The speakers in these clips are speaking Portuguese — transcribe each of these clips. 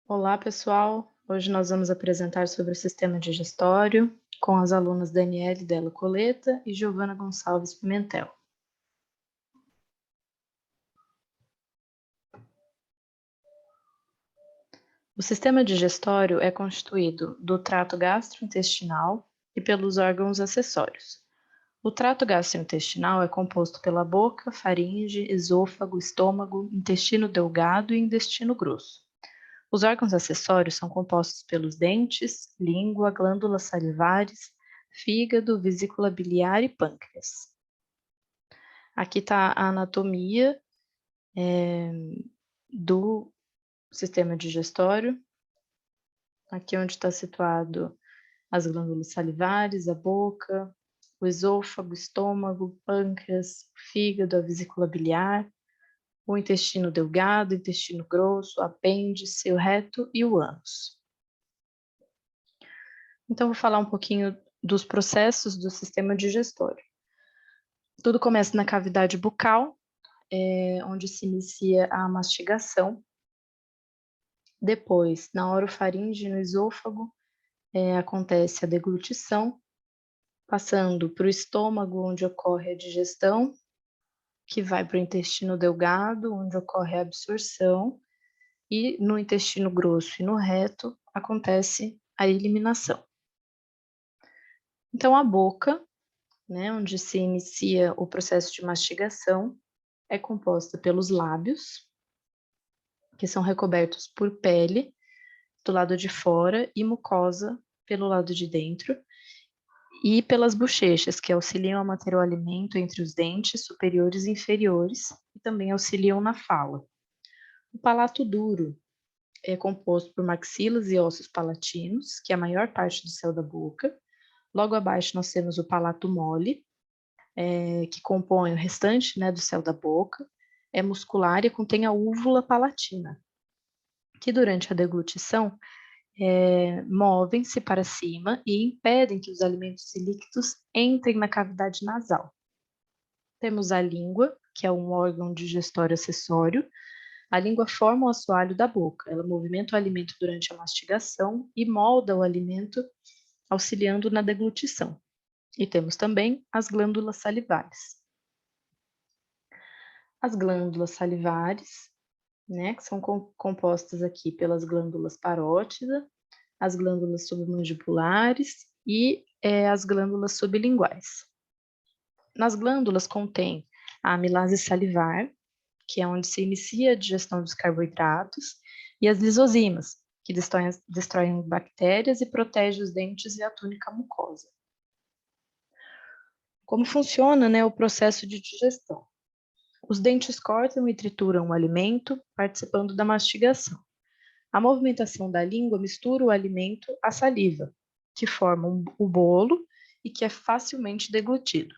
Olá, pessoal! Hoje nós vamos apresentar sobre o sistema digestório com as alunas Daniele Della Coleta e Giovana Gonçalves Pimentel. O sistema digestório é constituído do trato gastrointestinal e pelos órgãos acessórios. O trato gastrointestinal é composto pela boca, faringe, esôfago, estômago, intestino delgado e intestino grosso. Os órgãos acessórios são compostos pelos dentes, língua, glândulas salivares, fígado, vesícula biliar e pâncreas. Aqui está a anatomia do sistema digestório. Aqui onde está situado as glândulas salivares, a boca, o esôfago, o estômago, pâncreas, fígado, a vesícula biliar, o intestino delgado, o intestino grosso, o apêndice, o reto e o ânus. Então, vou falar um pouquinho dos processos do sistema digestório. Tudo começa na cavidade bucal, onde se inicia a mastigação. Depois, na orofaringe, no esôfago, acontece a deglutição, passando para o estômago, onde ocorre a digestão, que vai para o intestino delgado, onde ocorre a absorção, e no intestino grosso e no reto acontece a eliminação. Então, a boca, onde se inicia o processo de mastigação, é composta pelos lábios, que são recobertos por pele do lado de fora e mucosa pelo lado de dentro, e pelas bochechas, que auxiliam a manter o alimento entre os dentes superiores e inferiores, e também auxiliam na fala. O palato duro é composto por maxilas e ossos palatinos, que é a maior parte do céu da boca. Logo abaixo nós temos o palato mole, que compõe o restante do céu da boca, é muscular e contém a úvula palatina, que durante a deglutição movem-se para cima e impedem que os alimentos e líquidos entrem na cavidade nasal. Temos a língua, que é um órgão digestório acessório. A língua forma o assoalho da boca, ela movimenta o alimento durante a mastigação e molda o alimento, auxiliando na deglutição. E temos também as glândulas salivares. As glândulas salivares, que são compostas aqui pelas glândulas parótida, as glândulas submandibulares e as glândulas sublinguais. Nas glândulas contém a amilase salivar, que é onde se inicia a digestão dos carboidratos, e as lisozimas, que destroem bactérias e protegem os dentes e a túnica mucosa. Como funciona o processo de digestão? Os dentes cortam e trituram o alimento, participando da mastigação. A movimentação da língua mistura o alimento à saliva, que forma o bolo e que é facilmente deglutido.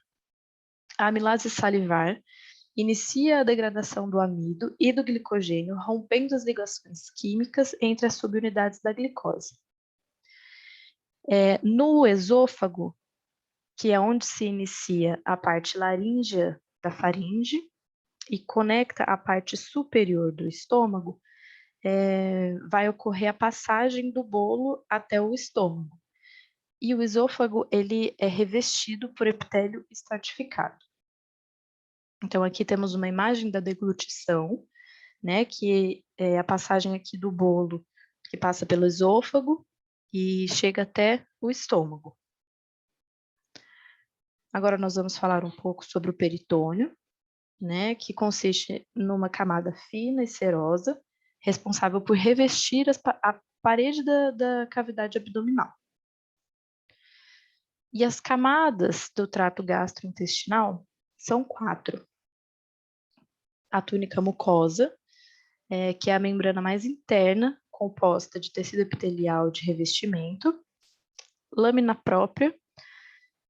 A amilase salivar inicia a degradação do amido e do glicogênio, rompendo as ligações químicas entre as subunidades da glicose. No esôfago, que é onde se inicia a parte laríngea da faringe e conecta a parte superior do estômago, vai ocorrer a passagem do bolo até o estômago. E o esôfago, ele é revestido por epitélio estratificado. Então, aqui temos uma imagem da deglutição, que é a passagem aqui do bolo, que passa pelo esôfago e chega até o estômago. Agora nós vamos falar um pouco sobre o peritônio, que consiste numa camada fina e serosa, responsável por revestir a parede da cavidade abdominal. E as camadas do trato gastrointestinal são 4. A túnica mucosa, que é a membrana mais interna, composta de tecido epitelial de revestimento. Lâmina própria,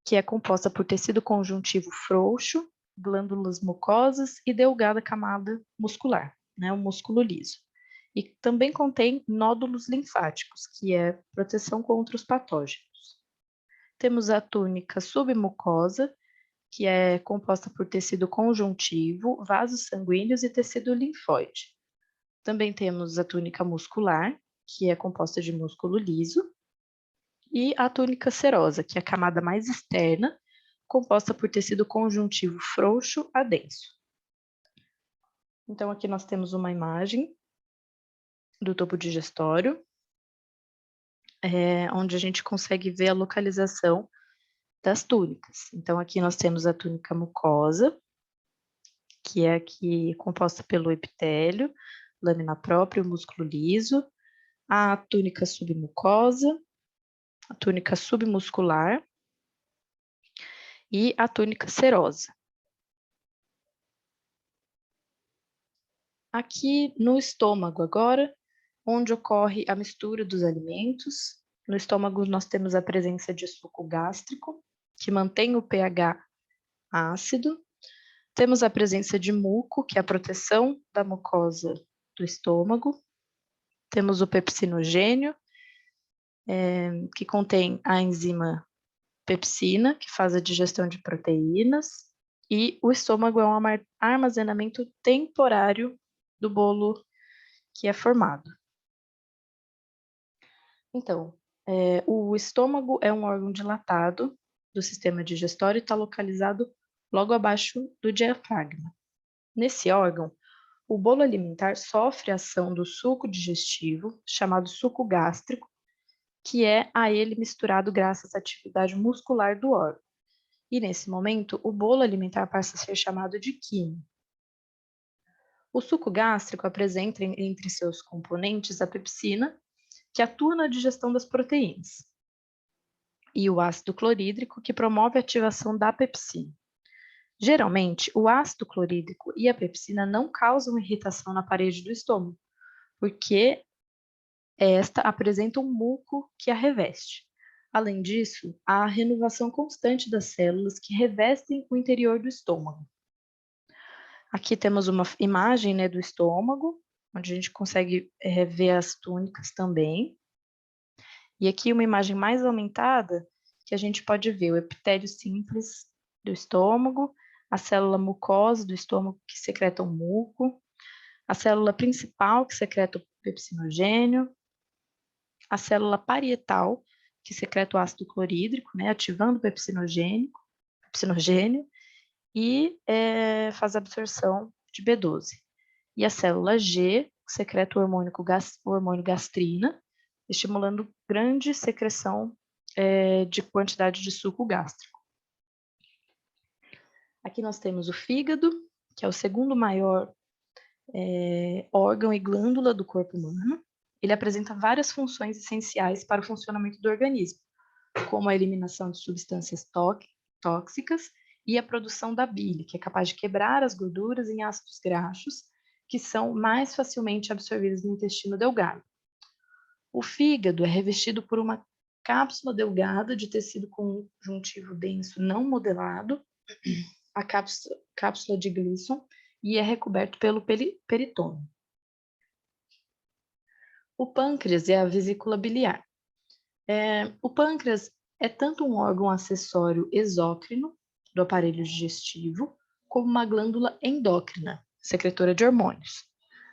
que é composta por tecido conjuntivo frouxo, glândulas mucosas e delgada camada muscular, o músculo liso. E também contém nódulos linfáticos, que é proteção contra os patógenos. Temos a túnica submucosa, que é composta por tecido conjuntivo, vasos sanguíneos e tecido linfóide. Também temos a túnica muscular, que é composta de músculo liso, e a túnica serosa, que é a camada mais externa, composta por tecido conjuntivo frouxo a denso. Então, aqui nós temos uma imagem do topo digestório, onde a gente consegue ver a localização das túnicas. Então, aqui nós temos a túnica mucosa, que é aqui composta pelo epitélio, lâmina própria, o músculo liso, a túnica submucosa, a túnica submuscular e a túnica serosa. Aqui no estômago agora, onde ocorre a mistura dos alimentos. No estômago nós temos a presença de suco gástrico, que mantém o pH ácido. Temos a presença de muco, que é a proteção da mucosa do estômago. Temos o pepsinogênio, que contém a enzima pepsina, que faz a digestão de proteínas. E o estômago é um armazenamento temporário do bolo que é formado. Então, o estômago é um órgão dilatado do sistema digestório e está localizado logo abaixo do diafragma. Nesse órgão, o bolo alimentar sofre a ação do suco digestivo, chamado suco gástrico, que é a ele misturado graças à atividade muscular do órgão. E nesse momento, o bolo alimentar passa a ser chamado de quimo. O suco gástrico apresenta entre seus componentes a pepsina, que atua na digestão das proteínas, e o ácido clorídrico, que promove a ativação da pepsina. Geralmente, o ácido clorídrico e a pepsina não causam irritação na parede do estômago, porque esta apresenta um muco que a reveste. Além disso, há a renovação constante das células que revestem o interior do estômago. Aqui temos uma imagem, né, do estômago, onde a gente consegue ver as túnicas também. E aqui uma imagem mais aumentada, que a gente pode ver o epitélio simples do estômago, a célula mucosa do estômago que secreta o muco, a célula principal que secreta o pepsinogênio, a célula parietal que secreta o ácido clorídrico, né, ativando o pepsinogênio, e faz a absorção de B12. E a célula G, que secreta o hormônio gastrina, estimulando grande secreção de quantidade de suco gástrico. Aqui nós temos o fígado, que é o segundo maior órgão e glândula do corpo humano. Ele apresenta várias funções essenciais para o funcionamento do organismo, como a eliminação de substâncias tóxicas e a produção da bile, que é capaz de quebrar as gorduras em ácidos graxos, que são mais facilmente absorvidos no intestino delgado. O fígado é revestido por uma cápsula delgada de tecido conjuntivo denso não modelado, a cápsula de Gleason, e é recoberto pelo peritônio. O pâncreas é a vesícula biliar. O pâncreas é tanto um órgão acessório exócrino do aparelho digestivo, como uma glândula endócrina, secretora de hormônios.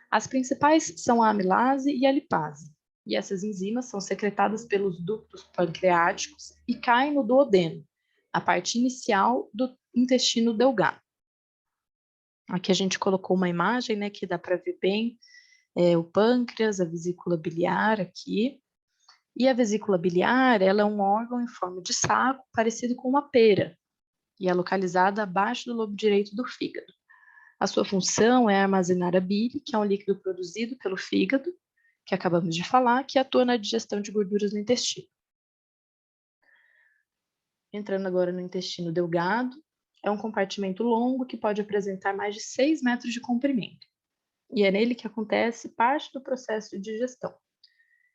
As principais são a amilase e a lipase, e essas enzimas são secretadas pelos ductos pancreáticos e caem no duodeno, a parte inicial do intestino delgado. Aqui a gente colocou uma imagem, né, que dá para ver bem o pâncreas, a vesícula biliar aqui. E a vesícula biliar, ela é um órgão em forma de saco, parecido com uma pera, e é localizada abaixo do lobo direito do fígado. A sua função é armazenar a bile, que é um líquido produzido pelo fígado, que acabamos de falar, que atua na digestão de gorduras no intestino. Entrando agora no intestino delgado, é um compartimento longo que pode apresentar mais de 6 metros de comprimento. E é nele que acontece parte do processo de digestão.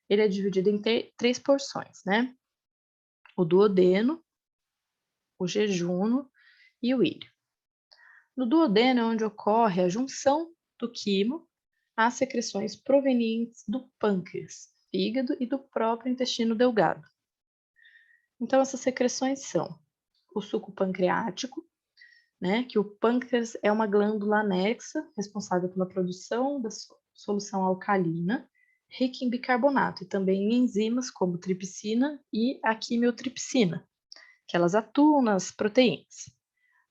Ele é dividido em 3 porções, né? O duodeno, o jejuno e o íleo. No duodeno é onde ocorre a junção do quimo às secreções provenientes do pâncreas, fígado e do próprio intestino delgado. Então, essas secreções são o suco pancreático, né, que o pâncreas é uma glândula anexa responsável pela produção da solução alcalina, rica em bicarbonato e também em enzimas como tripsina e a quimiotripsina, que elas atuam nas proteínas.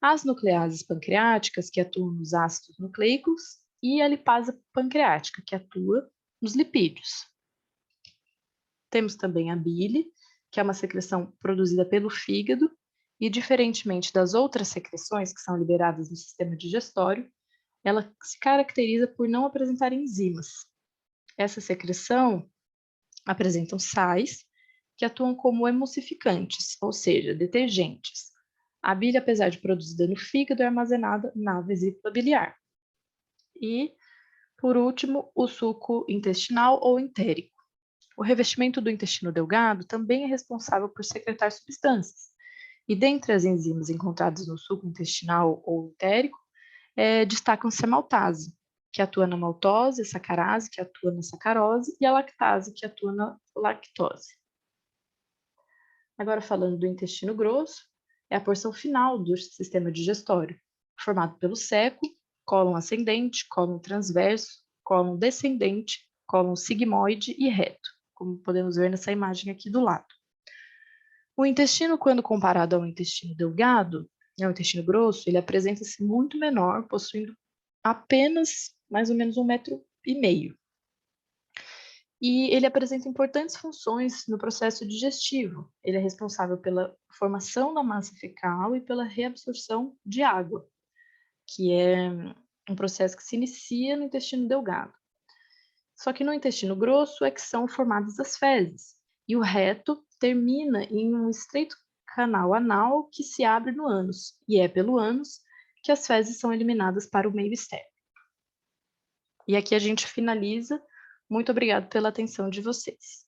As nucleases pancreáticas, que atuam nos ácidos nucleicos, e a lipase pancreática, que atua nos lipídios. Temos também a bile, que é uma secreção produzida pelo fígado, e diferentemente das outras secreções que são liberadas no sistema digestório, ela se caracteriza por não apresentar enzimas. Essa secreção apresentam sais que atuam como emulsificantes, ou seja, detergentes. A bile, apesar de produzida no fígado, é armazenada na vesícula biliar. E, por último, o suco intestinal ou entérico. O revestimento do intestino delgado também é responsável por secretar substâncias. E dentre as enzimas encontradas no suco intestinal ou entérico, destacam-se a maltase, que atua na maltose, a sacarase, que atua na sacarose, e a lactase, que atua na lactose. Agora, falando do intestino grosso, é a porção final do sistema digestório, formado pelo seco, cólon ascendente, cólon transverso, cólon descendente, cólon sigmoide e reto, como podemos ver nessa imagem aqui do lado. O intestino, quando comparado ao intestino delgado, ao intestino grosso, ele apresenta-se muito menor, possuindo apenas mais ou menos 1,5 metro. E ele apresenta importantes funções no processo digestivo. Ele é responsável pela formação da massa fecal e pela reabsorção de água, que é um processo que se inicia no intestino delgado. Só que no intestino grosso é que são formadas as fezes, e o reto termina em um estreito canal anal que se abre no ânus, e é pelo ânus que as fezes são eliminadas para o meio externo. E aqui a gente finaliza. Muito obrigada pela atenção de vocês.